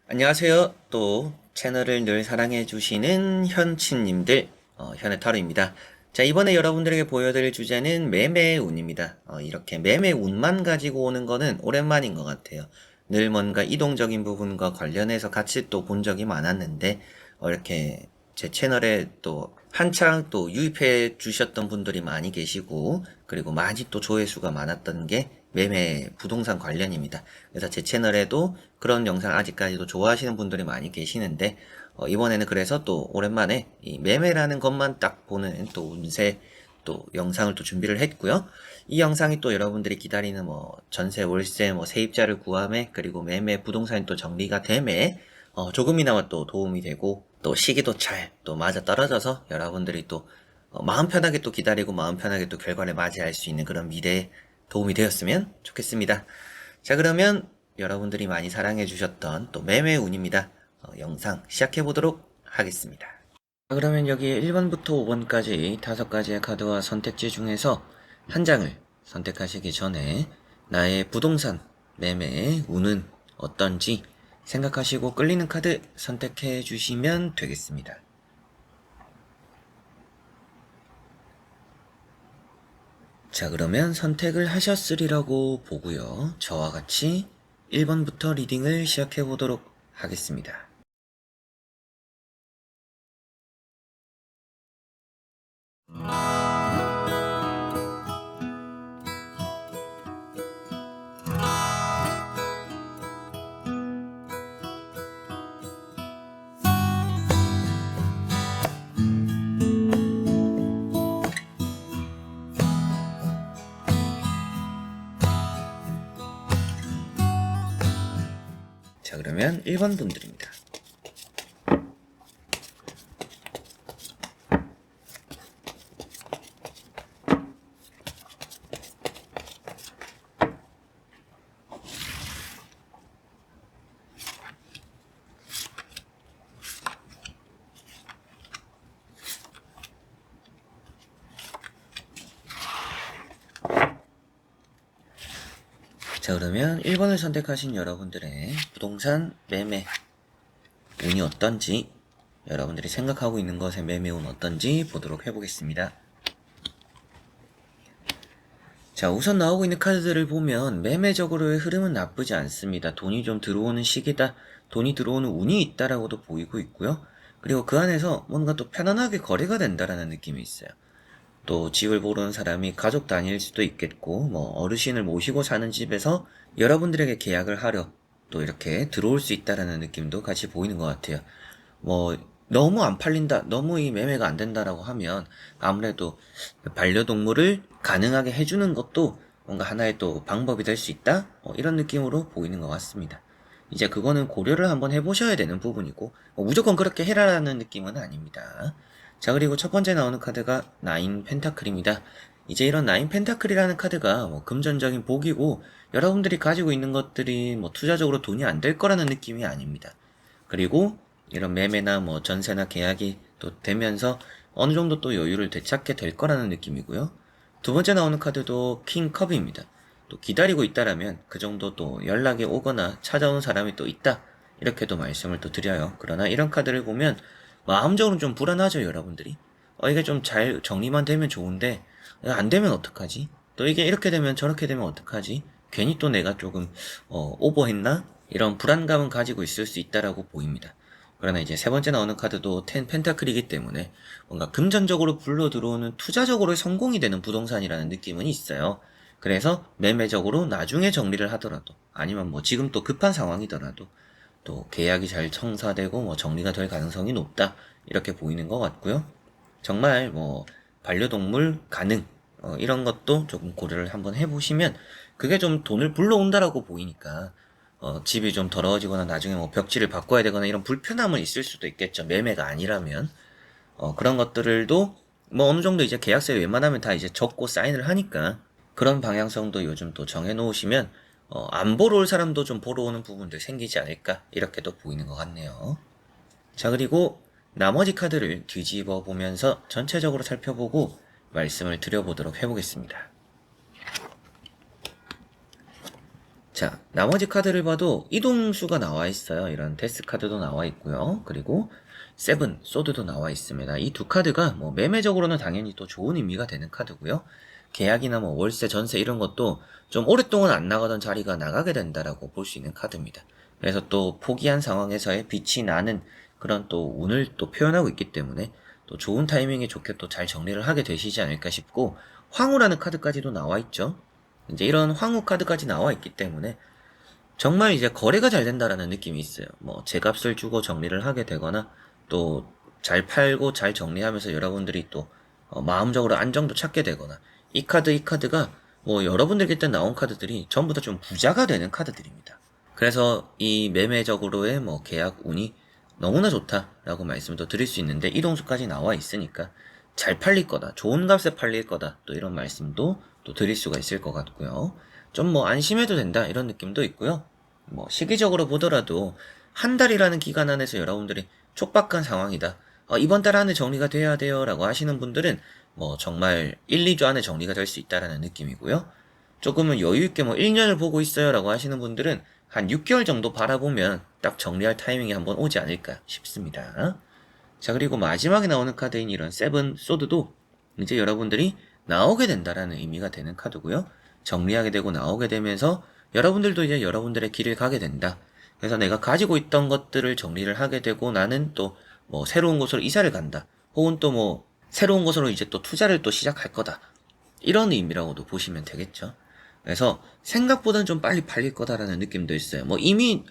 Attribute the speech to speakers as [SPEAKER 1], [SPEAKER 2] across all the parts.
[SPEAKER 1] 안녕하세요. 또 채널을 늘 사랑해주시는 현친님들, 현의타로입니다. 자, 이번에 여러분들에게 보여드릴 주제는 매매운입니다. 이렇게 매매운만 가지고 오는 거는 오랜만인 것 같아요. 늘 뭔가 이동적인 부분과 관련해서 같이 또 본 적이 많았는데, 이렇게 제 채널에 또 한창 또 유입해 주셨던 분들이 많이 계시고, 그리고 많이 또 조회수가 많았던 게 매매 부동산 관련입니다. 그래서 제 채널에도 그런 영상 아직까지도 좋아하시는 분들이 많이 계시는데, 이번에는 그래서 또 오랜만에 이 매매라는 것만 딱 보는 또 운세 또 영상을 또 준비를 했고요. 이 영상이 또 여러분들이 기다리는 뭐 전세, 월세, 뭐 세입자를 구함에, 그리고 매매 부동산이 또 정리가 됨에 조금이나마 또 도움이 되고, 또 시기도 잘 또 맞아 떨어져서 여러분들이 또 마음 편하게 또 기다리고 마음 편하게 또 결과를 맞이할 수 있는 그런 미래에 도움이 되었으면 좋겠습니다. 자, 그러면 여러분들이 많이 사랑해 주셨던 또 매매운입니다. 영상 시작해 보도록 하겠습니다. 자, 그러면 여기 1번부터 5번까지 5가지의 카드와 선택지 중에서 한 장을 선택하시기 전에 나의 부동산 매매 운은 어떤지 생각하시고 끌리는 카드 선택해 주시면 되겠습니다. 자, 그러면 선택을 하셨으리라고 보고요. 저와 같이 1번부터 리딩을 시작해 보도록 하겠습니다. 자, 그러면 1번 분들입니다. 자, 그러면 1번을 선택하신 여러분들의 부동산 매매 운이 어떤지, 여러분들이 생각하고 있는 것의 매매 운 어떤지 보도록 해보겠습니다. 자, 우선 나오고 있는 카드들을 보면 매매적으로의 흐름은 나쁘지 않습니다. 돈이 좀 들어오는 시기다, 돈이 들어오는 운이 있다라고도 보이고 있고요. 그리고 그 안에서 뭔가 또 편안하게 거래가 된다라는 느낌이 있어요. 또 집을 보러 온 사람이 가족 단위일 수도 있겠고, 뭐 어르신을 모시고 사는 집에서 여러분들에게 계약을 하려 또 이렇게 들어올 수 있다라는 느낌도 같이 보이는 것 같아요. 뭐 너무 안 팔린다, 너무 이 매매가 안 된다라고 하면 아무래도 반려동물을 가능하게 해주는 것도 뭔가 하나의 또 방법이 될 수 있다, 이런 느낌으로 보이는 것 같습니다. 이제 그거는 고려를 한번 해보셔야 되는 부분이고, 무조건 그렇게 해라라는 느낌은 아닙니다. 자, 그리고 첫 번째 나오는 카드가 나인 펜타클입니다. 이제 이런 나인 펜타클이라는 카드가 뭐 금전적인 복이고, 여러분들이 가지고 있는 것들이 뭐 투자적으로 돈이 안 될 거라는 느낌이 아닙니다. 그리고 이런 매매나 뭐 전세나 계약이 또 되면서 어느 정도 또 여유를 되찾게 될 거라는 느낌이고요. 두 번째 나오는 카드도 킹컵입니다. 또 기다리고 있다라면 그 정도 또 연락이 오거나 찾아오는 사람이 또 있다, 이렇게도 말씀을 또 드려요. 그러나 이런 카드를 보면 마음적으로는 좀 불안하죠, 여러분들이. 이게 좀 잘 정리만 되면 좋은데 안 되면 어떡하지? 또 이게 이렇게 되면 저렇게 되면 어떡하지? 괜히 또 내가 조금 오버했나? 이런 불안감은 가지고 있을 수 있다라고 보입니다. 그러나 이제 세 번째 나오는 카드도 10 펜타클이기 때문에 뭔가 금전적으로 불러 들어오는, 투자적으로 성공이 되는 부동산이라는 느낌은 있어요. 그래서 매매적으로 나중에 정리를 하더라도, 아니면 뭐 지금 또 급한 상황이더라도 또 계약이 잘 청사되고 뭐 정리가 될 가능성이 높다, 이렇게 보이는 것 같고요. 정말 뭐 반려동물 가능, 이런 것도 조금 고려를 한번 해보시면 그게 좀 돈을 불러온다라고 보이니까, 집이 좀 더러워지거나 나중에 뭐 벽지를 바꿔야 되거나 이런 불편함은 있을 수도 있겠죠. 매매가 아니라면. 그런 것들도 뭐 어느 정도 이제 계약서에 웬만하면 다 이제 적고 사인을 하니까, 그런 방향성도 요즘 또 정해놓으시면 안 보러 올 사람도 좀 보러 오는 부분들 생기지 않을까, 이렇게도 보이는 것 같네요. 자, 그리고 나머지 카드를 뒤집어 보면서 전체적으로 살펴보고 말씀을 드려보도록 해보겠습니다. 자, 나머지 카드를 봐도 이동수가 나와 있어요. 이런 데스 카드도 나와 있고요. 그리고 세븐, 소드도 나와 있습니다. 이 두 카드가 뭐 매매적으로는 당연히 또 좋은 의미가 되는 카드고요. 계약이나 뭐 월세, 전세 이런 것도 좀 오랫동안 안 나가던 자리가 나가게 된다라고 볼 수 있는 카드입니다. 그래서 또 포기한 상황에서의 빛이 나는 그런 또 운을 또 표현하고 있기 때문에 또 좋은 타이밍에 좋게 또 잘 정리를 하게 되시지 않을까 싶고, 황후라는 카드까지도 나와 있죠. 이제 이런 황후 카드까지 나와 있기 때문에 정말 이제 거래가 잘 된다라는 느낌이 있어요. 뭐 제값을 주고 정리를 하게 되거나 또 잘 팔고 잘 정리하면서 여러분들이 또 마음적으로 안정도 찾게 되거나, 이 카드가 뭐 여러분들께 일단 나온 카드들이 전부 다 좀 부자가 되는 카드들입니다. 그래서 이 매매적으로의 뭐 계약 운이 너무나 좋다라고 말씀도 드릴 수 있는데, 이동수까지 나와 있으니까 잘 팔릴 거다, 좋은 값에 팔릴 거다, 또 이런 말씀도 또 드릴 수가 있을 것 같고요. 좀 뭐 안심해도 된다 이런 느낌도 있고요. 뭐 시기적으로 보더라도 한 달이라는 기간 안에서 여러분들이 촉박한 상황이다, 이번 달 안에 정리가 돼야 돼요 라고 하시는 분들은 뭐 정말 1, 2주 안에 정리가 될 수 있다라는 느낌이고요. 조금은 여유있게 뭐 1년을 보고 있어요 라고 하시는 분들은 한 6개월 정도 바라보면 딱 정리할 타이밍이 한번 오지 않을까 싶습니다. 자, 그리고 마지막에 나오는 카드인 이런 세븐 소드도 이제 여러분들이 나오게 된다라는 의미가 되는 카드고요. 정리하게 되고 나오게 되면서 여러분들도 이제 여러분들의 길을 가게 된다. 그래서 내가 가지고 있던 것들을 정리를 하게 되고 나는 또 뭐 새로운 곳으로 이사를 간다, 혹은 또 뭐 새로운 곳으로 이제 또 투자를 또 시작할 거다, 이런 의미라고도 보시면 되겠죠. 그래서 생각보다는 좀 빨리 팔릴 거다라는 느낌도 있어요. 뭐 이미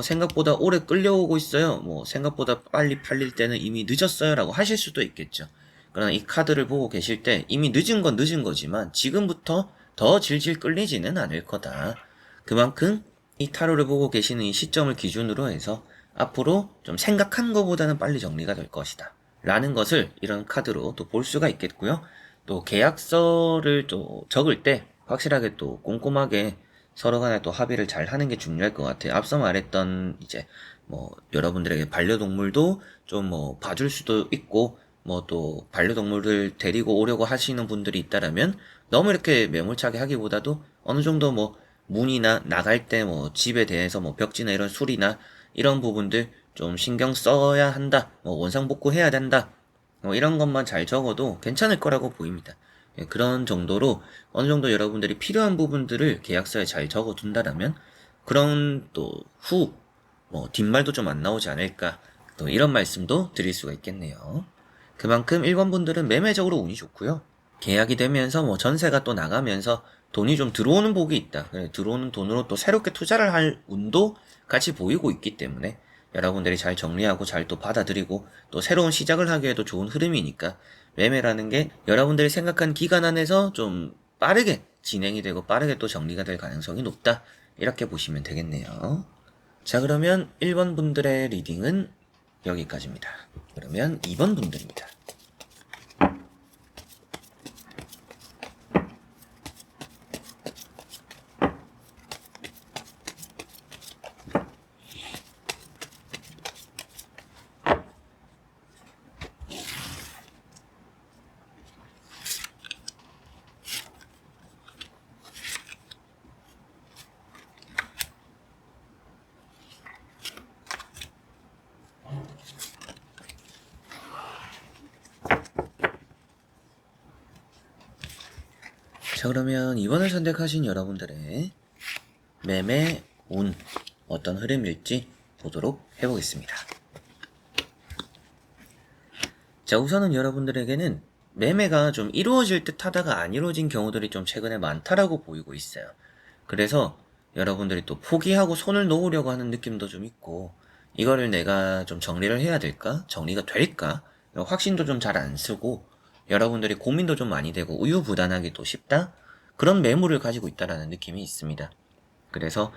[SPEAKER 1] 생각보다 오래 끌려오고 있어요, 뭐 생각보다 빨리 팔릴 때는 이미 늦었어요 라고 하실 수도 있겠죠. 그러나 이 카드를 보고 계실 때 이미 늦은 건 늦은 거지만 지금부터 더 질질 끌리지는 않을 거다. 그만큼 이 타로를 보고 계시는 이 시점을 기준으로 해서 앞으로 좀 생각한 것보다는 빨리 정리가 될 것이다 라는 것을 이런 카드로 또 볼 수가 있겠고요. 또 계약서를 또 적을 때 확실하게 또 꼼꼼하게 서로 간에 또 합의를 잘 하는 게 중요할 것 같아요. 앞서 말했던 이제 뭐 여러분들에게 반려동물도 좀 뭐 봐줄 수도 있고, 뭐 또 반려동물을 데리고 오려고 하시는 분들이 있다라면 너무 이렇게 매몰차게 하기보다도 어느 정도 뭐 문이나 나갈 때 뭐 집에 대해서 뭐 벽지나 이런 수리나 이런 부분들 좀 신경 써야 한다, 뭐 원상복구 해야 된다, 뭐 이런 것만 잘 적어도 괜찮을 거라고 보입니다. 예, 그런 정도로 어느 정도 여러분들이 필요한 부분들을 계약서에 잘 적어둔다라면 그런 또 뭐 뒷말도 좀 안 나오지 않을까, 또 이런 말씀도 드릴 수가 있겠네요. 그만큼 1번 분들은 매매적으로 운이 좋고요. 계약이 되면서 뭐 전세가 또 나가면서 돈이 좀 들어오는 복이 있다. 들어오는 돈으로 또 새롭게 투자를 할 운도 같이 보이고 있기 때문에 여러분들이 잘 정리하고 잘 또 받아들이고 또 새로운 시작을 하기에도 좋은 흐름이니까, 매매라는 게 여러분들이 생각한 기간 안에서 좀 빠르게 진행이 되고 빠르게 또 정리가 될 가능성이 높다, 이렇게 보시면 되겠네요. 자, 그러면 1번 분들의 리딩은 여기까지입니다. 그러면 2번 분들입니다. 자, 그러면 2번을 선택하신 여러분들의 매매 운 어떤 흐름일지 보도록 해보겠습니다. 자, 우선은 여러분들에게는 매매가 좀 이루어질 듯 하다가 안 이루어진 경우들이 좀 최근에 많다라고 보이고 있어요. 그래서 여러분들이 또 포기하고 손을 놓으려고 하는 느낌도 좀 있고, 이거를 내가 좀 정리를 해야 될까? 정리가 될까? 확신도 좀 잘 안 쓰고 여러분들이 고민도 좀 많이 되고 우유부단하기도 쉽다? 그런 매물을 가지고 있다라는 느낌이 있습니다. 그래서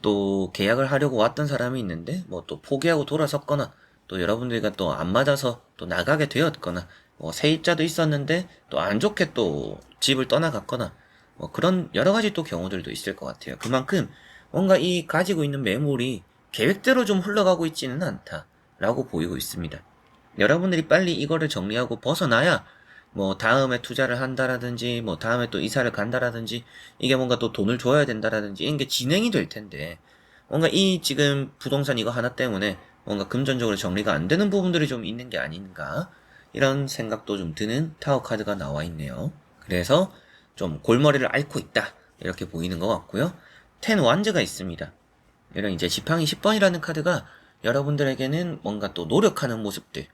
[SPEAKER 1] 또 계약을 하려고 왔던 사람이 있는데 뭐 또 포기하고 돌아섰거나, 또 여러분들과 또 안 맞아서 또 나가게 되었거나, 뭐 세입자도 있었는데 또 안 좋게 또 집을 떠나갔거나, 뭐 그런 여러 가지 또 경우들도 있을 것 같아요. 그만큼 뭔가 이 가지고 있는 매물이 계획대로 좀 흘러가고 있지는 않다라고 보이고 있습니다. 여러분들이 빨리 이거를 정리하고 벗어나야 뭐 다음에 투자를 한다라든지 뭐 다음에 또 이사를 간다라든지 이게 뭔가 또 돈을 줘야 된다라든지 이런 게 진행이 될 텐데 뭔가 이 지금 부동산 이거 하나 때문에 뭔가 금전적으로 정리가 안 되는 부분들이 좀 있는 게 아닌가 이런 생각도 좀 드는 타워 카드가 나와 있네요. 그래서 좀 골머리를 앓고 있다 이렇게 보이는 것 같고요. 텐 완즈가 있습니다. 이런 이제 지팡이 10번이라는 카드가 여러분들에게는 뭔가 또 노력하는 모습들,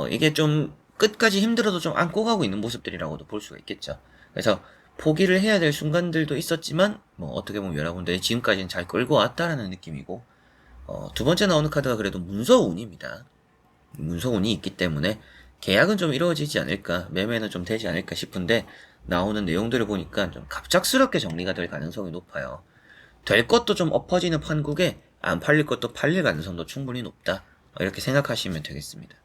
[SPEAKER 1] 이게 좀 끝까지 힘들어도 좀 안고 가고 있는 모습들이라고도 볼 수가 있겠죠. 그래서 포기를 해야 될 순간들도 있었지만, 뭐 어떻게 보면 여러분들이 지금까지는 잘 끌고 왔다라는 느낌이고, 두 번째 나오는 카드가 그래도 문서운입니다. 문서운이 있기 때문에 계약은 좀 이루어지지 않을까, 매매는 좀 되지 않을까 싶은데, 나오는 내용들을 보니까 좀 갑작스럽게 정리가 될 가능성이 높아요. 될 것도 좀 엎어지는 판국에 안 팔릴 것도 팔릴 가능성도 충분히 높다. 이렇게 생각하시면 되겠습니다.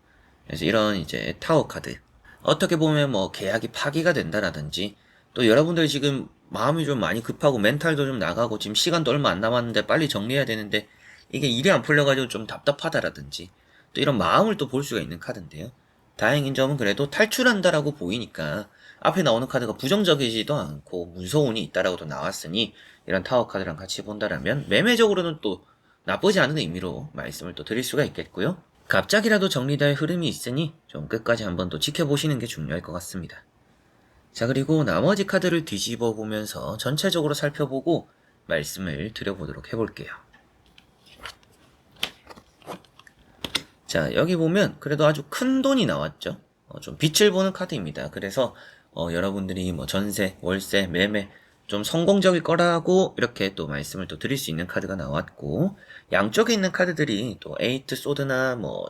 [SPEAKER 1] 그래서 이런 이제 타워 카드. 어떻게 보면 뭐 계약이 파기가 된다라든지 또 여러분들 지금 마음이 좀 많이 급하고 멘탈도 좀 나가고 지금 시간도 얼마 안 남았는데 빨리 정리해야 되는데 이게 일이 안 풀려가지고 좀 답답하다라든지 또 이런 마음을 또 볼 수가 있는 카드인데요. 다행인 점은 그래도 탈출한다라고 보이니까 앞에 나오는 카드가 부정적이지도 않고 무서운이 있다라고도 나왔으니 이런 타워 카드랑 같이 본다라면 매매적으로는 또 나쁘지 않은 의미로 말씀을 또 드릴 수가 있겠고요. 갑자기라도 정리될 흐름이 있으니 좀 끝까지 한번 또 지켜보시는 게 중요할 것 같습니다. 자, 그리고 나머지 카드를 뒤집어 보면서 전체적으로 살펴보고 말씀을 드려보도록 해볼게요. 자, 여기 보면 그래도 아주 큰 돈이 나왔죠. 좀 빛을 보는 카드입니다. 그래서 여러분들이 뭐 전세, 월세, 매매 좀 성공적일 거라고 이렇게 또 말씀을 또 드릴 수 있는 카드가 나왔고 양쪽에 있는 카드들이 또 에이트 소드나 뭐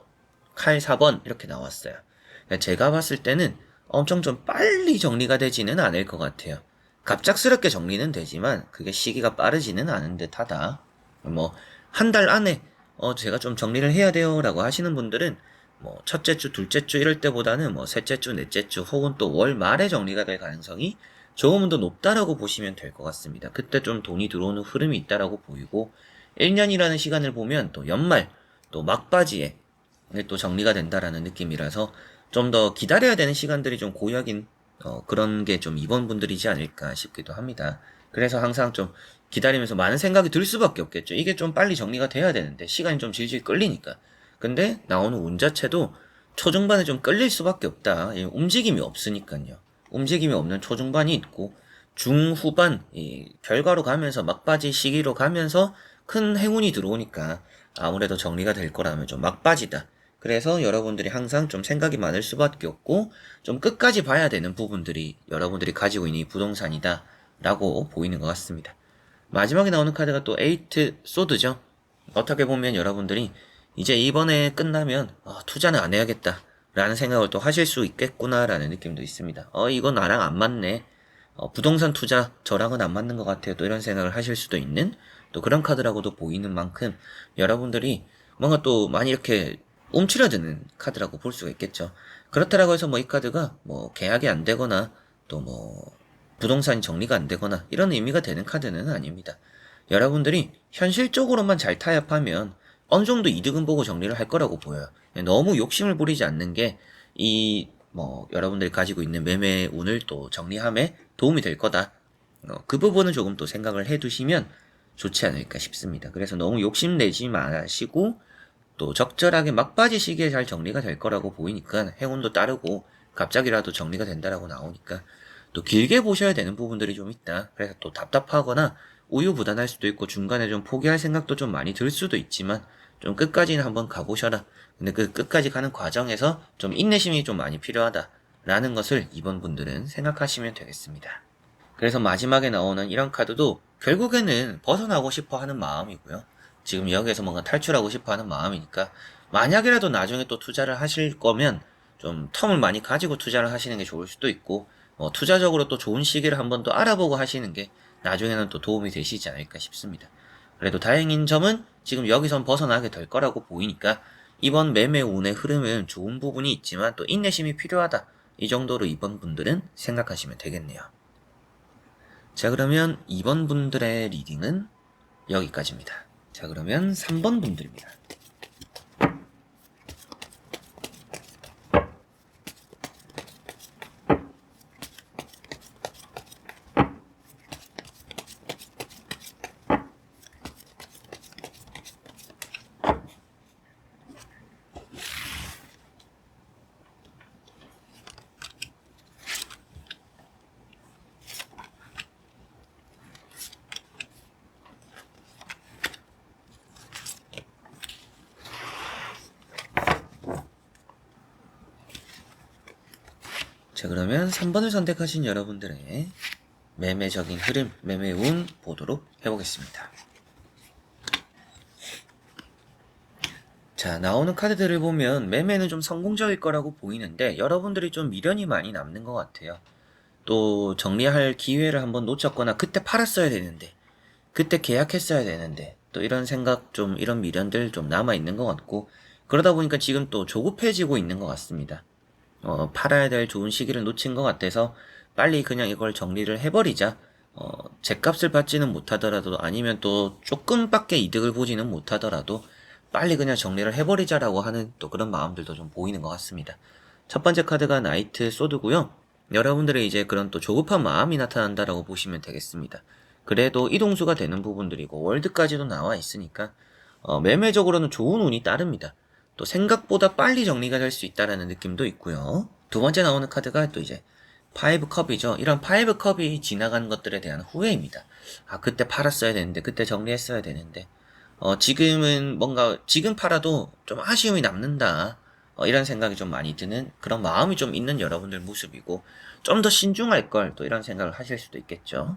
[SPEAKER 1] 칼 4번 이렇게 나왔어요. 제가 봤을 때는 엄청 좀 빨리 정리가 되지는 않을 것 같아요. 갑작스럽게 정리는 되지만 그게 시기가 빠르지는 않은 듯하다. 뭐 한 달 안에 제가 좀 정리를 해야 돼요라고 하시는 분들은 뭐 첫째 주, 둘째 주 이럴 때보다는 뭐 셋째 주, 넷째 주 혹은 또 월 말에 정리가 될 가능성이 조금은 더 높다라고 보시면 될 것 같습니다. 그때 좀 돈이 들어오는 흐름이 있다라고 보이고 1년이라는 시간을 보면 또 연말 또 막바지에 또 정리가 된다라는 느낌이라서 좀 더 기다려야 되는 시간들이 좀 고역인 그런 게 좀 이번 분들이지 않을까 싶기도 합니다. 그래서 항상 좀 기다리면서 많은 생각이 들 수밖에 없겠죠. 이게 좀 빨리 정리가 돼야 되는데 시간이 좀 질질 끌리니까. 근데 나오는 운 자체도 초중반에 좀 끌릴 수밖에 없다. 움직임이 없으니까요. 움직임이 없는 초중반이 있고 중후반 결과로 가면서 막바지 시기로 가면서 큰 행운이 들어오니까 아무래도 정리가 될 거라면 좀 막바지다. 그래서 여러분들이 항상 좀 생각이 많을 수밖에 없고 좀 끝까지 봐야 되는 부분들이 여러분들이 가지고 있는 이 부동산이다 라고 보이는 것 같습니다. 마지막에 나오는 카드가 또 에이트 소드죠. 어떻게 보면 여러분들이 이제 이번에 끝나면 투자는 안 해야겠다 라는 생각을 또 하실 수 있겠구나 라는 느낌도 있습니다. 이건 나랑 안 맞네. 부동산 투자 저랑은 안 맞는 것 같아요. 또 이런 생각을 하실 수도 있는 또 그런 카드라고도 보이는 만큼 여러분들이 뭔가 또 많이 이렇게 움츠려드는 카드라고 볼 수가 있겠죠. 그렇다라고 해서 뭐 이 카드가 뭐 계약이 안 되거나 또 뭐 부동산이 정리가 안 되거나 이런 의미가 되는 카드는 아닙니다. 여러분들이 현실적으로만 잘 타협하면 어느 정도 이득은 보고 정리를 할 거라고 보여요. 너무 욕심을 부리지 않는 게 이 뭐 여러분들이 가지고 있는 매매 운을 또 정리함에 도움이 될 거다. 그 부분은 조금 또 생각을 해두시면 좋지 않을까 싶습니다. 그래서 너무 욕심내지 마시고 또 적절하게 막바지 시기에 잘 정리가 될 거라고 보이니까 행운도 따르고 갑자기라도 정리가 된다라고 나오니까 또 길게 보셔야 되는 부분들이 좀 있다. 그래서 또 답답하거나 우유부단할 수도 있고 중간에 좀 포기할 생각도 좀 많이 들 수도 있지만 좀 끝까지는 한번 가보셔라. 근데 그 끝까지 가는 과정에서 좀 인내심이 좀 많이 필요하다. 라는 것을 이번 분들은 생각하시면 되겠습니다. 그래서 마지막에 나오는 이런 카드도 결국에는 벗어나고 싶어 하는 마음이고요. 지금 여기에서 뭔가 탈출하고 싶어 하는 마음이니까 만약이라도 나중에 또 투자를 하실 거면 좀 텀을 많이 가지고 투자를 하시는 게 좋을 수도 있고 투자적으로 또 좋은 시기를 한번 또 알아보고 하시는 게 나중에는 또 도움이 되시지 않을까 싶습니다. 그래도 다행인 점은 지금 여기선 벗어나게 될 거라고 보이니까 이번 매매 운의 흐름은 좋은 부분이 있지만 또 인내심이 필요하다. 이 정도로 이번 분들은 생각하시면 되겠네요. 자, 그러면 2번 분들의 리딩은 여기까지입니다. 자, 그러면 3번 분들입니다. 자, 그러면 3번을 선택하신 여러분들의 매매적인 흐름, 매매운 보도록 해보겠습니다. 자, 나오는 카드들을 보면 매매는 좀 성공적일 거라고 보이는데 여러분들이 좀 미련이 많이 남는 것 같아요. 또 정리할 기회를 한번 놓쳤거나 그때 팔았어야 되는데 그때 계약했어야 되는데 또 이런 생각 좀 이런 미련들 좀 남아있는 것 같고 그러다 보니까 지금 또 조급해지고 있는 것 같습니다. 팔아야 될 좋은 시기를 놓친 것 같아서 빨리 그냥 이걸 정리를 해버리자. 제값을 받지는 못하더라도 아니면 또 조금밖에 이득을 보지는 못하더라도 빨리 그냥 정리를 해버리자라고 하는 또 그런 마음들도 좀 보이는 것 같습니다. 첫 번째 카드가 나이트 소드고요. 여러분들의 이제 그런 또 조급한 마음이 나타난다라고 보시면 되겠습니다. 그래도 이동수가 되는 부분들이고 월드까지도 나와 있으니까 매매적으로는 좋은 운이 따릅니다. 또 생각보다 빨리 정리가 될 수 있다라는 느낌도 있고요. 두 번째 나오는 카드가 또 이제 파이브 컵이죠. 이런 파이브 컵이 지나간 것들에 대한 후회입니다. 아, 그때 팔았어야 되는데, 그때 정리했어야 되는데, 지금은 뭔가, 지금 팔아도 좀 아쉬움이 남는다. 이런 생각이 좀 많이 드는 그런 마음이 좀 있는 여러분들 모습이고, 좀 더 신중할 걸 또 이런 생각을 하실 수도 있겠죠.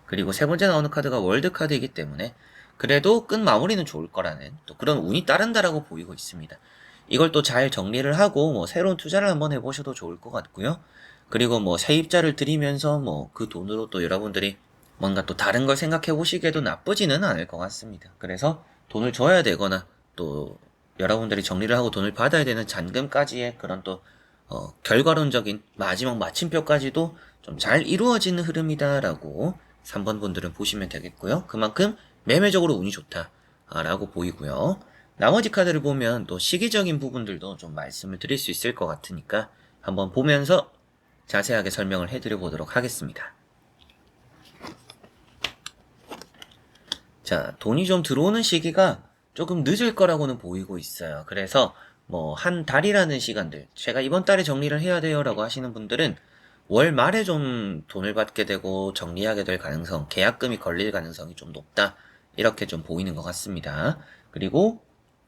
[SPEAKER 1] 그리고 세 번째 나오는 카드가 월드 카드이기 때문에, 그래도 끝 마무리는 좋을 거라는 또 그런 운이 따른다라고 보이고 있습니다. 이걸 또 잘 정리를 하고 뭐 새로운 투자를 한번 해보셔도 좋을 것 같고요. 그리고 뭐 세입자를 들이면서 뭐 그 돈으로 또 여러분들이 뭔가 또 다른 걸 생각해 보시기에도 나쁘지는 않을 것 같습니다. 그래서 돈을 줘야 되거나 또 여러분들이 정리를 하고 돈을 받아야 되는 잔금까지의 그런 또 결과론적인 마지막 마침표까지도 좀 잘 이루어지는 흐름이다라고 3번 분들은 보시면 되겠고요. 그만큼 매매적으로 운이 좋다라고 보이고요. 나머지 카드를 보면 또 시기적인 부분들도 좀 말씀을 드릴 수 있을 것 같으니까 한번 보면서 자세하게 설명을 해드려 보도록 하겠습니다. 자, 돈이 좀 들어오는 시기가 조금 늦을 거라고는 보이고 있어요. 그래서 뭐 한 달이라는 시간들, 제가 이번 달에 정리를 해야 돼요 라고 하시는 분들은 월 말에 좀 돈을 받게 되고 정리하게 될 가능성, 계약금이 걸릴 가능성이 좀 높다. 이렇게 좀 보이는 것 같습니다. 그리고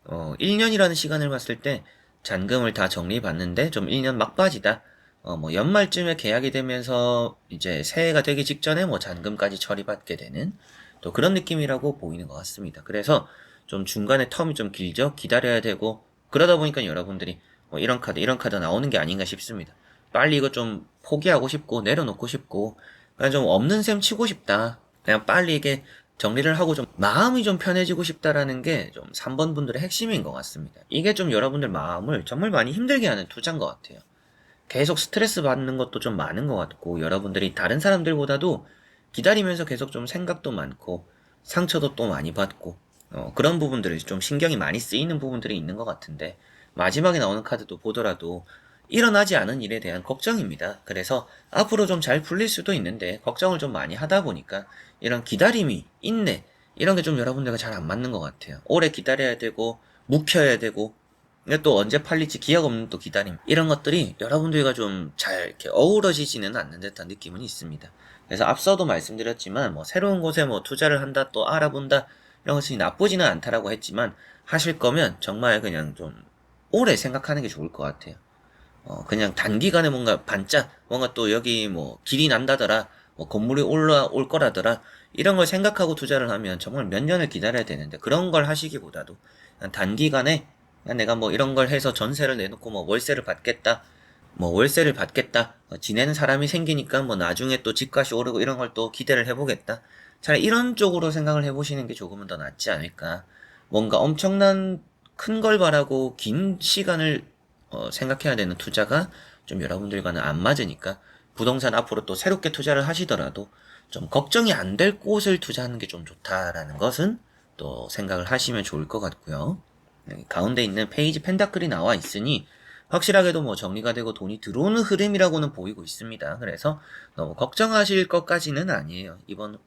[SPEAKER 1] 1년이라는 시간을 봤을 때 잔금을 다 정리받는데 좀 1년 막바지다. 뭐 연말쯤에 계약이 되면서 이제 새해가 되기 직전에 뭐 잔금까지 처리받게 되는 또 그런 느낌이라고 보이는 것 같습니다. 그래서 좀 중간에 텀이 좀 길죠? 기다려야 되고 그러다 보니까 여러분들이 뭐 이런 카드 나오는 게 아닌가 싶습니다. 빨리 이거 좀 포기하고 싶고 내려놓고 싶고 그냥 좀 없는 셈 치고 싶다. 그냥 빨리 이게 정리를 하고 좀 마음이 좀 편해지고 싶다라는 게 좀 3번 분들의 핵심인 것 같습니다. 이게 좀 여러분들 마음을 정말 많이 힘들게 하는 투자인 것 같아요. 계속 스트레스 받는 것도 좀 많은 것 같고 여러분들이 다른 사람들보다도 기다리면서 계속 좀 생각도 많고 상처도 또 많이 받고 그런 부분들이 좀 신경이 많이 쓰이는 부분들이 있는 것 같은데 마지막에 나오는 카드도 보더라도 일어나지 않은 일에 대한 걱정입니다. 그래서 앞으로 좀 잘 풀릴 수도 있는데 걱정을 좀 많이 하다 보니까 이런 기다림이 인내 이런 게 좀 여러분들과 잘 안 맞는 것 같아요. 오래 기다려야 되고 묵혀야 되고 또 언제 팔릴지 기약 없는 또 기다림 이런 것들이 여러분들과 좀 잘 이렇게 어우러지지는 않는 듯한 느낌은 있습니다. 그래서 앞서도 말씀드렸지만 뭐 새로운 곳에 뭐 투자를 한다 또 알아본다 이런 것이 나쁘지는 않다라고 했지만 하실 거면 정말 그냥 좀 오래 생각하는 게 좋을 것 같아요. 그냥 단기간에 뭔가 반짝, 뭔가 또 여기 뭐 길이 난다더라, 뭐 건물이 올라올 거라더라, 이런 걸 생각하고 투자를 하면 정말 몇 년을 기다려야 되는데, 그런 걸 하시기보다도, 그냥 단기간에, 그냥 내가 뭐 이런 걸 해서 전세를 내놓고 뭐 월세를 받겠다, 지내는 사람이 생기니까 뭐 나중에 또 집값이 오르고 이런 걸 또 기대를 해보겠다. 차라리 이런 쪽으로 생각을 해보시는 게 조금은 더 낫지 않을까. 뭔가 엄청난 큰 걸 바라고 긴 시간을 생각해야 되는 투자가 좀 여러분들과는 안 맞으니까 부동산 앞으로 또 새롭게 투자를 하시더라도 좀 걱정이 안 될 곳을 투자하는 게 좀 좋다라는 것은 또 생각을 하시면 좋을 것 같고요. 여기 가운데 있는 페이지 펜타클이 나와 있으니 확실하게도 뭐 정리가 되고 돈이 들어오는 흐름이라고는 보이고 있습니다. 그래서 너무 걱정하실 것까지는 아니에요. 이번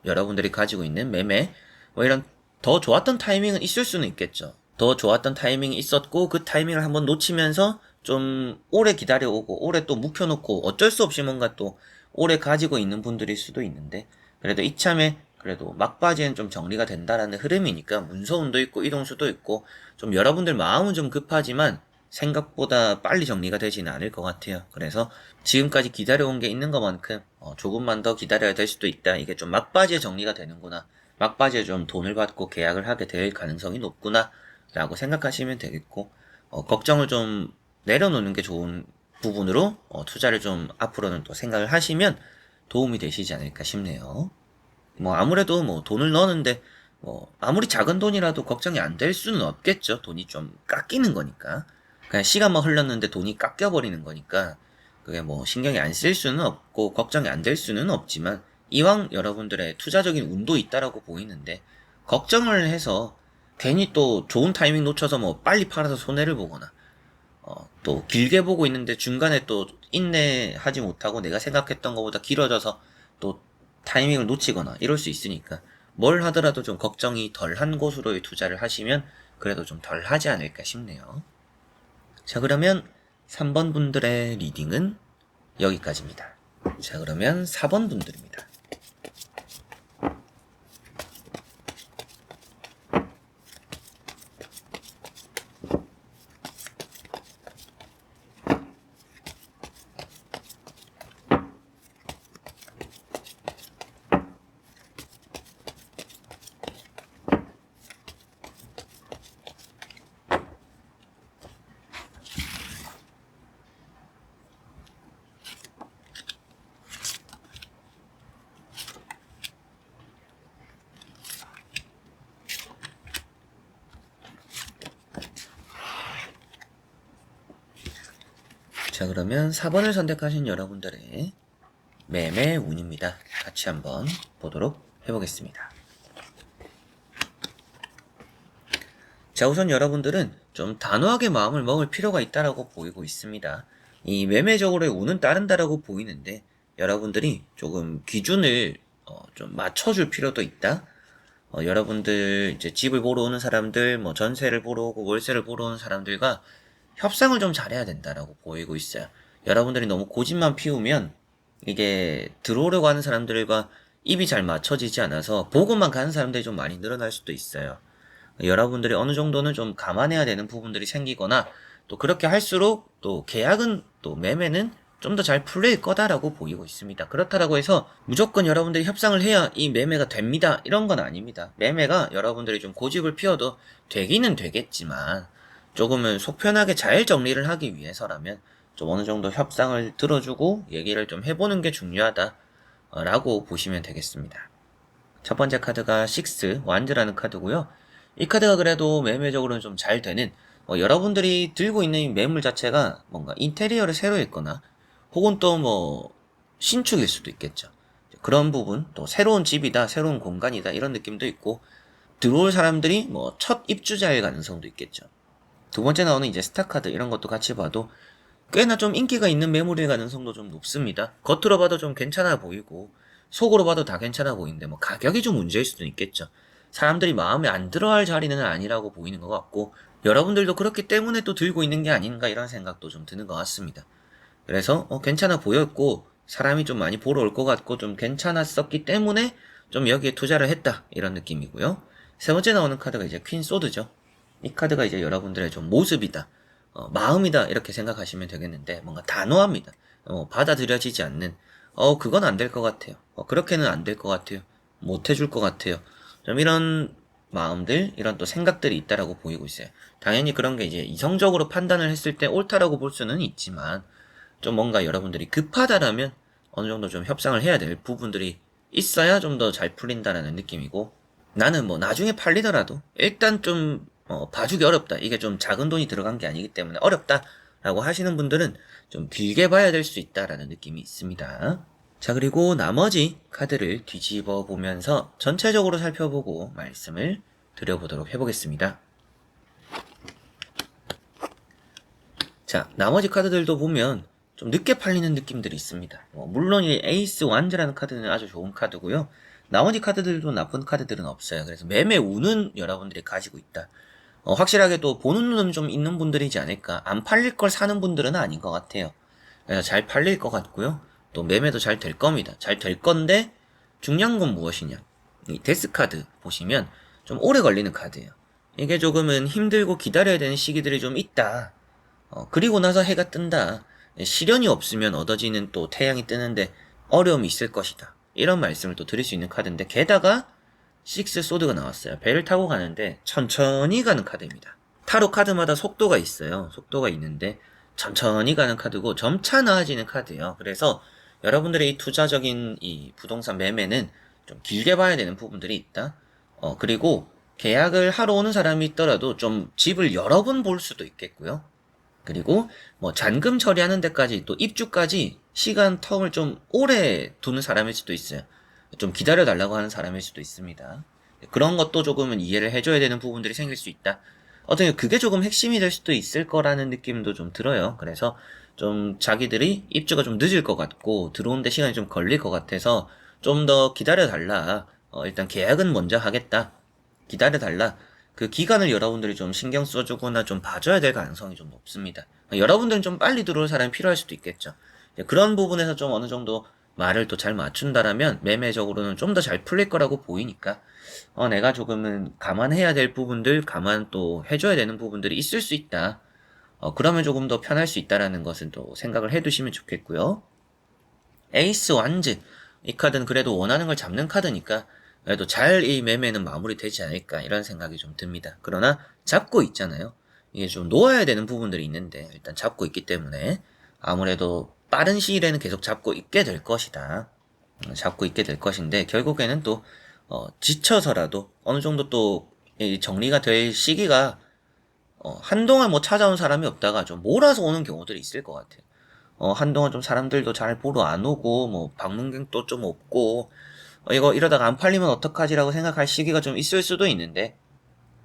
[SPEAKER 1] 여러분들이 가지고 있는 매매 뭐 이런 더 좋았던 타이밍은 있을 수는 있겠죠. 더 좋았던 타이밍이 있었고 그 타이밍을 한번 놓치면서 좀 오래 기다려오고 오래 또 묵혀놓고 어쩔 수 없이 뭔가 또 오래 가지고 있는 분들일 수도 있는데 그래도 이참에 그래도 막바지엔 좀 정리가 된다라는 흐름이니까 문서운도 있고 이동수도 있고 좀 여러분들 마음은 좀 급하지만 생각보다 빨리 정리가 되지는 않을 것 같아요. 그래서 지금까지 기다려온 게 있는 것만큼 조금만 더 기다려야 될 수도 있다. 이게 좀 막바지에 정리가 되는구나. 막바지에 좀 돈을 받고 계약을 하게 될 가능성이 높구나 라고 생각하시면 되겠고, 걱정을 좀 내려놓는 게 좋은 부분으로 투자를 좀 앞으로는 또 생각을 하시면 도움이 되시지 않을까 싶네요. 뭐 아무래도 뭐 돈을 넣었는데 뭐 아무리 작은 돈이라도 걱정이 안 될 수는 없겠죠. 돈이 좀 깎이는 거니까. 그냥 시간만 흘렀는데 돈이 깎여버리는 거니까 그게 뭐 신경이 안 쓸 수는 없고 걱정이 안 될 수는 없지만, 이왕 여러분들의 투자적인 운도 있다라고 보이는데 걱정을 해서 괜히 또 좋은 타이밍 놓쳐서 뭐 빨리 팔아서 손해를 보거나 또 길게 보고 있는데 중간에 또 인내하지 못하고 내가 생각했던 것보다 길어져서 또 타이밍을 놓치거나 이럴 수 있으니까, 뭘 하더라도 좀 걱정이 덜한 곳으로의 투자를 하시면 그래도 좀 덜 하지 않을까 싶네요. 자, 그러면 3번 분들의 리딩은 여기까지입니다. 자, 그러면 4번 분들입니다. 자, 그러면 4번을 선택하신 여러분들의 매매 운입니다. 같이 한번 보도록 해보겠습니다. 자, 우선 여러분들은 좀 단호하게 마음을 먹을 필요가 있다라고 보이고 있습니다. 이 매매적으로의 운은 따른다라고 보이는데 여러분들이 조금 기준을 좀 맞춰줄 필요도 있다. 여러분들 이제 집을 보러 오는 사람들, 뭐 전세를 보러 오고 월세를 보러 오는 사람들과 협상을 좀 잘해야 된다라고 보이고 있어요. 여러분들이 너무 고집만 피우면 이게 들어오려고 하는 사람들과 입이 잘 맞춰지지 않아서 보고만 가는 사람들이 좀 많이 늘어날 수도 있어요. 여러분들이 어느 정도는 좀 감안해야 되는 부분들이 생기거나, 또 그렇게 할수록 또 계약은 또 매매는 좀 더 잘 풀릴 거다라고 보이고 있습니다. 그렇다라고 해서 무조건 여러분들이 협상을 해야 이 매매가 됩니다, 이런 건 아닙니다. 매매가 여러분들이 좀 고집을 피워도 되기는 되겠지만 조금은 속 편하게 잘 정리를 하기 위해서라면 좀 어느 정도 협상을 들어주고 얘기를 좀 해보는 게 중요하다라고 보시면 되겠습니다. 첫 번째 카드가 6 완즈라는 카드고요. 이 카드가 그래도 매매적으로는 좀 잘 되는, 여러분들이 들고 있는 이 매물 자체가 뭔가 인테리어를 새로 했거나 혹은 또 뭐 신축일 수도 있겠죠. 그런 부분, 또 새로운 집이다, 새로운 공간이다, 이런 느낌도 있고, 들어올 사람들이 뭐 첫 입주자일 가능성도 있겠죠. 두 번째 나오는 이제 스타 카드, 이런 것도 같이 봐도 꽤나 좀 인기가 있는 매물일 가능성도 좀 높습니다. 겉으로 봐도 좀 괜찮아 보이고 속으로 봐도 다 괜찮아 보이는데 뭐 가격이 좀 문제일 수도 있겠죠. 사람들이 마음에 안 들어할 자리는 아니라고 보이는 것 같고, 여러분들도 그렇기 때문에 또 들고 있는 게 아닌가 이런 생각도 좀 드는 것 같습니다. 그래서 괜찮아 보였고 사람이 좀 많이 보러 올 것 같고 좀 괜찮았었기 때문에 좀 여기에 투자를 했다, 이런 느낌이고요. 세 번째 나오는 카드가 이제 퀸 소드죠. 이 카드가 이제 여러분들의 좀 모습이다, 마음이다, 이렇게 생각하시면 되겠는데, 뭔가 단호합니다. 받아들여지지 않는, 그건 안 될 것 같아요. 그렇게는 안 될 것 같아요. 못 해줄 것 같아요. 좀 이런 마음들, 이런 또 생각들이 있다라고 보이고 있어요. 당연히 그런 게 이제 이성적으로 판단을 했을 때 옳다라고 볼 수는 있지만, 좀 뭔가 여러분들이 급하다라면 어느 정도 좀 협상을 해야 될 부분들이 있어야 좀 더 잘 풀린다라는 느낌이고, 나는 뭐 나중에 팔리더라도 일단 좀 봐주기 어렵다, 이게 좀 작은 돈이 들어간 게 아니기 때문에 어렵다 라고 하시는 분들은 좀 길게 봐야 될 수 있다라는 느낌이 있습니다. 자, 그리고 나머지 카드를 뒤집어 보면서 전체적으로 살펴보고 말씀을 드려보도록 해보겠습니다. 자, 나머지 카드들도 보면 좀 늦게 팔리는 느낌들이 있습니다. 물론 이 에이스 완즈라는 카드는 아주 좋은 카드고요. 나머지 카드들도 나쁜 카드들은 없어요. 그래서 매매 운은 여러분들이 가지고 있다. 확실하게 또 보는 눈은 좀 있는 분들이지 않을까. 안 팔릴 걸 사는 분들은 아닌 것 같아요. 그래서 잘 팔릴 것 같고요. 또 매매도 잘 될 겁니다. 잘 될 건데 중요한 건 무엇이냐. 이 데스 카드 보시면 좀 오래 걸리는 카드예요. 이게 조금은 힘들고 기다려야 되는 시기들이 좀 있다, 그리고 나서 해가 뜬다. 시련이 없으면 얻어지는 또 태양이 뜨는데 어려움이 있을 것이다. 이런 말씀을 또 드릴 수 있는 카드인데, 게다가 식스 소드가 나왔어요. 배를 타고 가는데 천천히 가는 카드입니다. 타로 카드마다 속도가 있어요. 속도가 있는데 천천히 가는 카드고 점차 나아지는 카드예요. 그래서 여러분들의 이 투자적인 이 부동산 매매는 좀 길게 봐야 되는 부분들이 있다. 그리고 계약을 하러 오는 사람이 있더라도 좀 집을 여러 번 볼 수도 있겠고요. 그리고 뭐 잔금 처리하는 데까지 또 입주까지 시간 텀을 좀 오래 두는 사람일 수도 있어요. 좀 기다려 달라고 하는 사람일 수도 있습니다. 그런 것도 조금은 이해를 해줘야 되는 부분들이 생길 수 있다. 어떻게 그게 조금 핵심이 될 수도 있을 거라는 느낌도 좀 들어요. 그래서 좀 자기들이 입주가 좀 늦을 것 같고 들어오는데 시간이 좀 걸릴 것 같아서 좀 더 기다려 달라. 일단 계약은 먼저 하겠다. 기다려 달라. 그 기간을 여러분들이 좀 신경 써주거나 좀 봐줘야 될 가능성이 좀 높습니다. 여러분들은 좀 빨리 들어올 사람이 필요할 수도 있겠죠. 그런 부분에서 좀 어느 정도 말을 또 잘 맞춘다라면 매매적으로는 좀 더 잘 풀릴 거라고 보이니까 내가 조금은 감안해야 될 부분들 감안 또 해줘야 되는 부분들이 있을 수 있다. 그러면 조금 더 편할 수 있다라는 것은 또 생각을 해두시면 좋겠고요. 에이스 완즈, 이 카드는 그래도 원하는 걸 잡는 카드니까 그래도 잘 이 매매는 마무리되지 않을까 이런 생각이 좀 듭니다. 그러나 잡고 있잖아요. 이게 좀 놓아야 되는 부분들이 있는데 일단 잡고 있기 때문에 아무래도 빠른 시일에는 계속 잡고 있게 될 것이다. 잡고 있게 될 것인데 결국에는 또 지쳐서라도 어느 정도 또 정리가 될 시기가 한동안 뭐 찾아온 사람이 없다가 좀 몰아서 오는 경우들이 있을 것 같아요. 한동안 좀 사람들도 잘 보러 안 오고 뭐 방문객도 좀 없고 이거 이러다가 안 팔리면 어떡하지라고 생각할 시기가 좀 있을 수도 있는데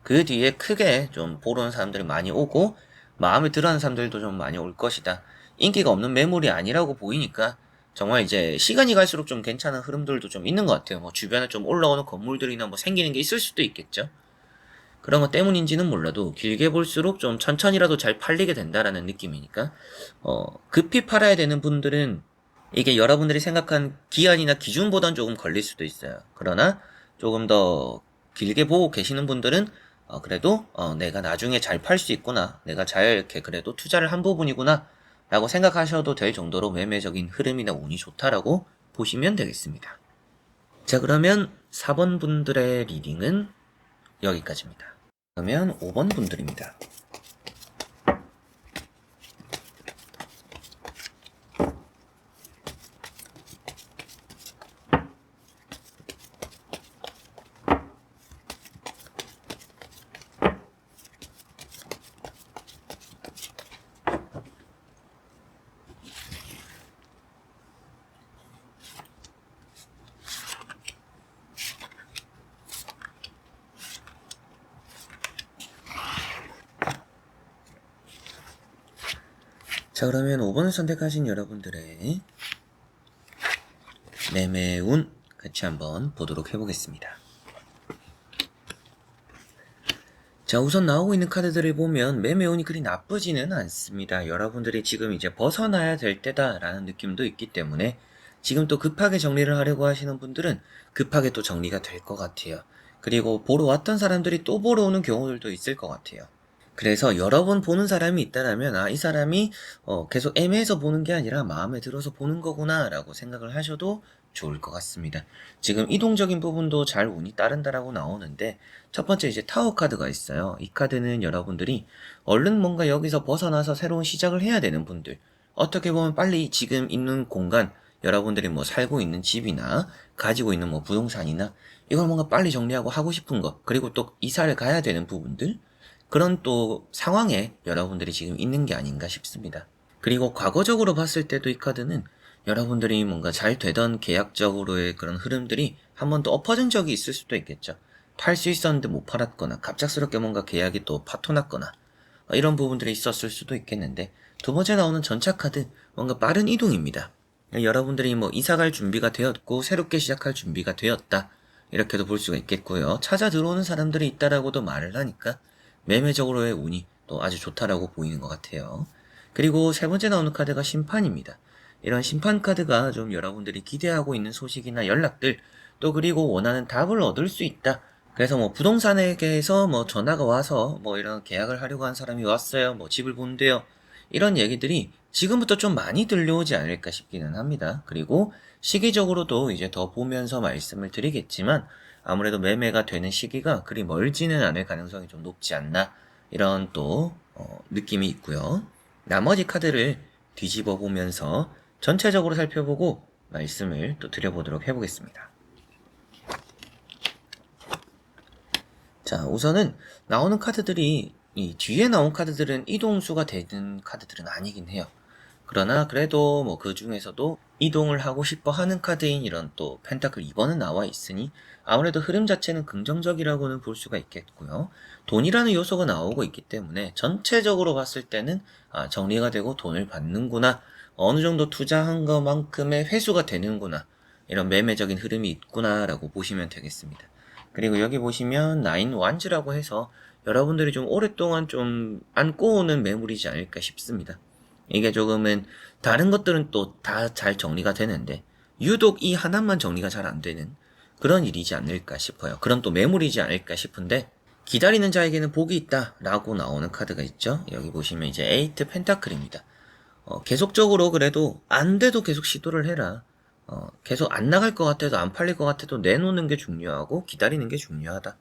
[SPEAKER 1] 그 뒤에 크게 좀 보러 오는 사람들이 많이 오고 마음에 들어하는 사람들도 좀 많이 올 것이다. 인기가 없는 매물이 아니라고 보이니까 정말 이제 시간이 갈수록 좀 괜찮은 흐름들도 좀 있는 것 같아요. 뭐 주변에 좀 올라오는 건물들이나 뭐 생기는 게 있을 수도 있겠죠. 그런 것 때문인지는 몰라도 길게 볼수록 좀 천천히라도 잘 팔리게 된다라는 느낌이니까 급히 팔아야 되는 분들은 이게 여러분들이 생각한 기한이나 기준보단 조금 걸릴 수도 있어요. 그러나 조금 더 길게 보고 계시는 분들은 그래도 내가 나중에 잘 팔 수 있구나, 내가 잘 이렇게 그래도 투자를 한 부분이구나 라고 생각하셔도 될 정도로 매매적인 흐름이나 운이 좋다라고 보시면 되겠습니다. 자, 그러면 4번 분들의 리딩은 여기까지입니다. 그러면 5번 분들입니다. 자, 그러면 5번을 선택하신 여러분들의 매매운 같이 한번 보도록 해보겠습니다. 자, 우선 나오고 있는 카드들을 보면 매매운이 그리 나쁘지는 않습니다. 여러분들이 지금 이제 벗어나야 될 때다라는 느낌도 있기 때문에 지금 또 급하게 정리를 하려고 하시는 분들은 급하게 또 정리가 될 것 같아요. 그리고 보러 왔던 사람들이 또 보러 오는 경우들도 있을 것 같아요. 그래서 여러 번 보는 사람이 있다라면 이 사람이 계속 애매해서 보는 게 아니라 마음에 들어서 보는 거구나 라고 생각을 하셔도 좋을 것 같습니다. 지금 이동적인 부분도 잘 운이 따른다라고 나오는데 첫 번째 이제 타워 카드가 있어요. 이 카드는 여러분들이 얼른 뭔가 여기서 벗어나서 새로운 시작을 해야 되는 분들, 어떻게 보면 빨리 지금 있는 공간, 여러분들이 뭐 살고 있는 집이나 가지고 있는 뭐 부동산이나 이걸 뭔가 빨리 정리하고 하고 싶은 거, 그리고 또 이사를 가야 되는 부분들, 그런 또 상황에 여러분들이 지금 있는 게 아닌가 싶습니다. 그리고 과거적으로 봤을 때도 이 카드는 여러분들이 뭔가 잘 되던 계약적으로의 그런 흐름들이 한 번 더 엎어진 적이 있을 수도 있겠죠. 팔 수 있었는데 못 팔았거나 갑작스럽게 뭔가 계약이 또 파토났거나 이런 부분들이 있었을 수도 있겠는데, 두 번째 나오는 전차 카드, 뭔가 빠른 이동입니다. 여러분들이 뭐 이사갈 준비가 되었고 새롭게 시작할 준비가 되었다, 이렇게도 볼 수가 있겠고요. 찾아 들어오는 사람들이 있다라고도 말을 하니까 매매적으로의 운이 또 아주 좋다라고 보이는 것 같아요. 그리고 세 번째 나오는 카드가 심판입니다. 이런 심판 카드가 좀 여러분들이 기대하고 있는 소식이나 연락들, 또 그리고 원하는 답을 얻을 수 있다. 그래서 뭐 부동산에게서 뭐 전화가 와서 뭐 이런 계약을 하려고 한 사람이 왔어요, 뭐 집을 본대요, 이런 얘기들이 지금부터 좀 많이 들려오지 않을까 싶기는 합니다. 그리고 시기적으로도 이제 더 보면서 말씀을 드리겠지만 아무래도 매매가 되는 시기가 그리 멀지는 않을 가능성이 좀 높지 않나 이런 또 느낌이 있고요. 나머지 카드를 뒤집어 보면서 전체적으로 살펴보고 말씀을 또 드려보도록 해보겠습니다. 자, 우선은 나오는 카드들이 이 뒤에 나온 카드들은 이동수가 되는 카드들은 아니긴 해요. 그러나 그래도 뭐 그 중에서도 이동을 하고 싶어 하는 카드인 이런 또 펜타클 2번은 나와 있으니 아무래도 흐름 자체는 긍정적이라고는 볼 수가 있겠고요. 돈이라는 요소가 나오고 있기 때문에 전체적으로 봤을 때는 정리가 되고 돈을 받는구나. 어느 정도 투자한 것만큼의 회수가 되는구나. 이런 매매적인 흐름이 있구나라고 보시면 되겠습니다. 그리고 여기 보시면 나인 완즈라고 해서 여러분들이 좀 오랫동안 좀 안고 오는 매물이지 않을까 싶습니다. 이게 조금은 다른 것들은 또 다 잘 정리가 되는데 유독 이 하나만 정리가 잘 안 되는 그런 일이지 않을까 싶어요. 그런 또 매물이지 않을까 싶은데 기다리는 자에게는 복이 있다 라고 나오는 카드가 있죠. 여기 보시면 이제 에이트 펜타클입니다. 계속적으로 그래도 안 돼도 계속 시도를 해라. 계속 안 나갈 것 같아도 안 팔릴 것 같아도 내놓는 게 중요하고 기다리는 게 중요하다.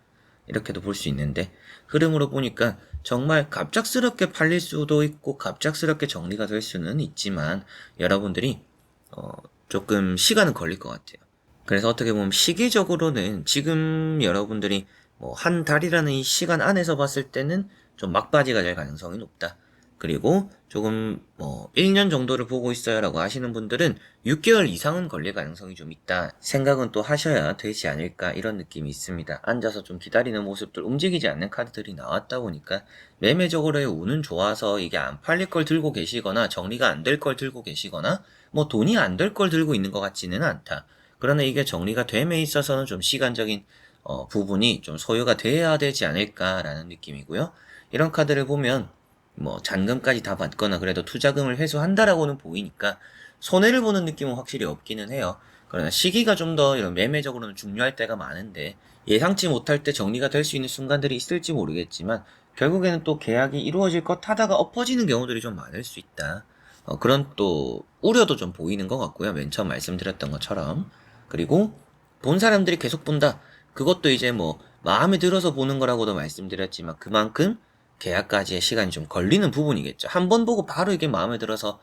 [SPEAKER 1] 이렇게도 볼 수 있는데 흐름으로 보니까 정말 갑작스럽게 팔릴 수도 있고 갑작스럽게 정리가 될 수는 있지만 여러분들이 조금 시간은 걸릴 것 같아요. 그래서 어떻게 보면 시기적으로는 지금 여러분들이 뭐 한 달이라는 이 시간 안에서 봤을 때는 좀 막바지가 될 가능성이 높다. 그리고 조금 뭐 1년 정도를 보고 있어요라고 하시는 분들은 6개월 이상은 걸릴 가능성이 좀 있다. 생각은 또 하셔야 되지 않을까 이런 느낌이 있습니다. 앉아서 좀 기다리는 모습들 움직이지 않는 카드들이 나왔다 보니까 매매적으로의 운은 좋아서 이게 안 팔릴 걸 들고 계시거나 정리가 안 될 걸 들고 계시거나 뭐 돈이 안 될 걸 들고 있는 것 같지는 않다. 그러나 이게 정리가 됨에 있어서는 좀 시간적인 부분이 좀 소요가 돼야 되지 않을까라는 느낌이고요. 이런 카드를 보면 뭐 잔금까지 다 받거나 그래도 투자금을 회수한다라고는 보이니까 손해를 보는 느낌은 확실히 없기는 해요. 그러나 시기가 좀 더 이런 매매적으로는 중요할 때가 많은데 예상치 못할 때 정리가 될 수 있는 순간들이 있을지 모르겠지만 결국에는 또 계약이 이루어질 것 하다가 엎어지는 경우들이 좀 많을 수 있다. 그런 또 우려도 좀 보이는 것 같고요. 맨 처음 말씀드렸던 것처럼. 그리고 본 사람들이 계속 본다. 그것도 이제 뭐 마음에 들어서 보는 거라고도 말씀드렸지만 그만큼 계약까지의 시간이 좀 걸리는 부분이겠죠. 한 번 보고 바로 이게 마음에 들어서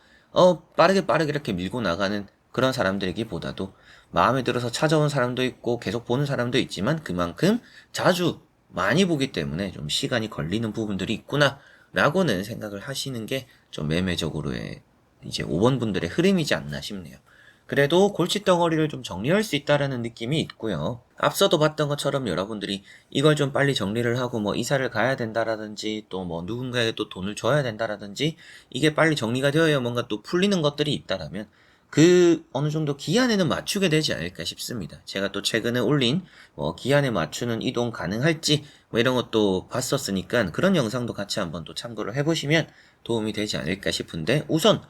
[SPEAKER 1] 빠르게 이렇게 밀고 나가는 그런 사람들이기보다도 마음에 들어서 찾아온 사람도 있고 계속 보는 사람도 있지만 그만큼 자주 많이 보기 때문에 좀 시간이 걸리는 부분들이 있구나 라고는 생각을 하시는 게 좀 매매적으로의 이제 5번 분들의 흐름이지 않나 싶네요. 그래도 골칫덩어리를 좀 정리할 수 있다라는 느낌이 있고요. 앞서도 봤던 것처럼 여러분들이 이걸 좀 빨리 정리를 하고 뭐 이사를 가야 된다라든지 또 뭐 누군가에게 또 돈을 줘야 된다라든지 이게 빨리 정리가 되어야 뭔가 또 풀리는 것들이 있다라면 그 어느 정도 기한에는 맞추게 되지 않을까 싶습니다. 제가 또 최근에 올린 뭐 기한에 맞추는 이동 가능할지 뭐 이런 것도 봤었으니까 그런 영상도 같이 한번 또 참고를 해보시면 도움이 되지 않을까 싶은데 우선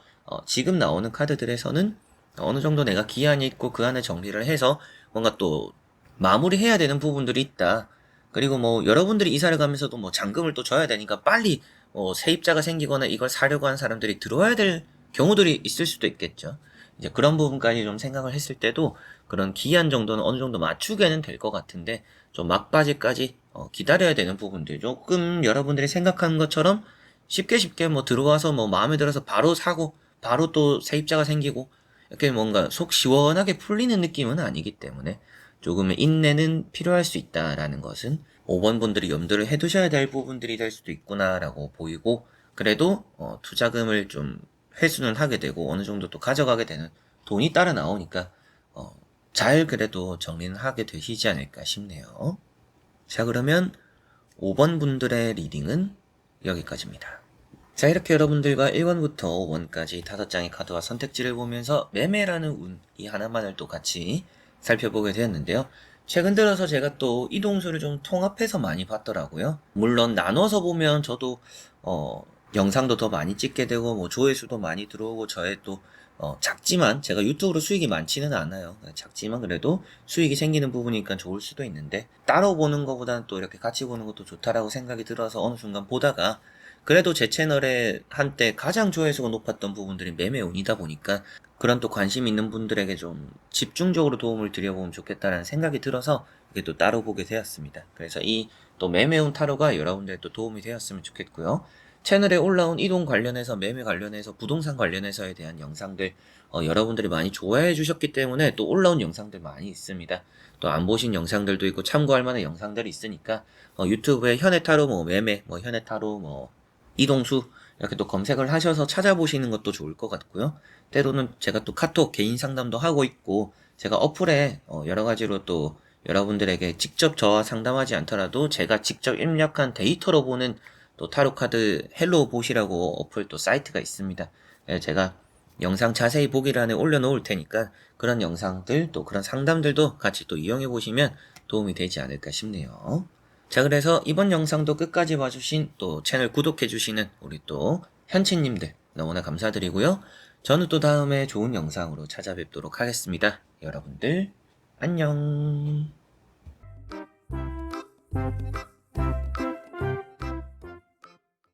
[SPEAKER 1] 지금 나오는 카드들에서는 어느 정도 내가 기한이 있고 그 안에 정리를 해서 뭔가 또 마무리해야 되는 부분들이 있다. 그리고 뭐 여러분들이 이사를 가면서도 뭐 잔금을 또 줘야 되니까 빨리 세입자가 생기거나 이걸 사려고 하는 사람들이 들어와야 될 경우들이 있을 수도 있겠죠. 이제 그런 부분까지 좀 생각을 했을 때도 그런 기한 정도는 어느 정도 맞추게는 될 것 같은데 좀 막바지까지 기다려야 되는 부분들 조금 여러분들이 생각하는 것처럼 쉽게 뭐 들어와서 뭐 마음에 들어서 바로 사고 바로 또 세입자가 생기고 이렇게 뭔가 속 시원하게 풀리는 느낌은 아니기 때문에 조금의 인내는 필요할 수 있다라는 것은 5번 분들이 염두를 해두셔야 될 부분들이 될 수도 있구나라고 보이고 그래도 투자금을 좀 회수는 하게 되고 어느 정도 또 가져가게 되는 돈이 따라 나오니까 잘 그래도 정리는 하게 되시지 않을까 싶네요. 자, 그러면 5번 분들의 리딩은 여기까지입니다. 자, 이렇게 여러분들과 1번부터 5번까지 5장의 카드와 선택지를 보면서 매매라는 운, 이 하나만을 또 같이 살펴보게 되었는데요. 최근 들어서 제가 또 이동수를 좀 통합해서 많이 봤더라고요. 물론 나눠서 보면 저도 영상도 더 많이 찍게 되고 뭐 조회수도 많이 들어오고 저의 또 작지만 제가 유튜브로 수익이 많지는 않아요. 작지만 그래도 수익이 생기는 부분이니까 좋을 수도 있는데 따로 보는 것보다는 또 이렇게 같이 보는 것도 좋다라고 생각이 들어서 어느 순간 보다가 그래도 제 채널에 한때 가장 조회수가 높았던 부분들이 매매운이다 보니까 그런 또 관심 있는 분들에게 좀 집중적으로 도움을 드려보면 좋겠다라는 생각이 들어서 이게 또 따로 보게 되었습니다. 그래서 이 또 매매운 타로가 여러분들의 또 도움이 되었으면 좋겠고요. 채널에 올라온 이동 관련해서 매매 관련해서 부동산 관련해서에 대한 영상들 여러분들이 많이 좋아해 주셨기 때문에 또 올라온 영상들 많이 있습니다. 또 안 보신 영상들도 있고 참고할 만한 영상들이 있으니까 유튜브에 현해타로 뭐 매매 뭐 현해타로 뭐 이동수 이렇게 또 검색을 하셔서 찾아보시는 것도 좋을 것 같고요. 때로는 제가 또 카톡 개인 상담도 하고 있고 제가 어플에 여러 가지로 또 여러분들에게 직접 저와 상담하지 않더라도 제가 직접 입력한 데이터로 보는 또 타로카드 헬로우 보시라고 어플 또 사이트가 있습니다. 제가 영상 자세히 보기란에 올려놓을 테니까 그런 영상들 또 그런 상담들도 같이 또 이용해 보시면 도움이 되지 않을까 싶네요. 자, 그래서 이번 영상도 끝까지 봐주신 또 채널 구독해주시는 우리 또 현치님들 너무나 감사드리고요. 저는 또 다음에 좋은 영상으로 찾아뵙도록 하겠습니다. 여러분들 안녕.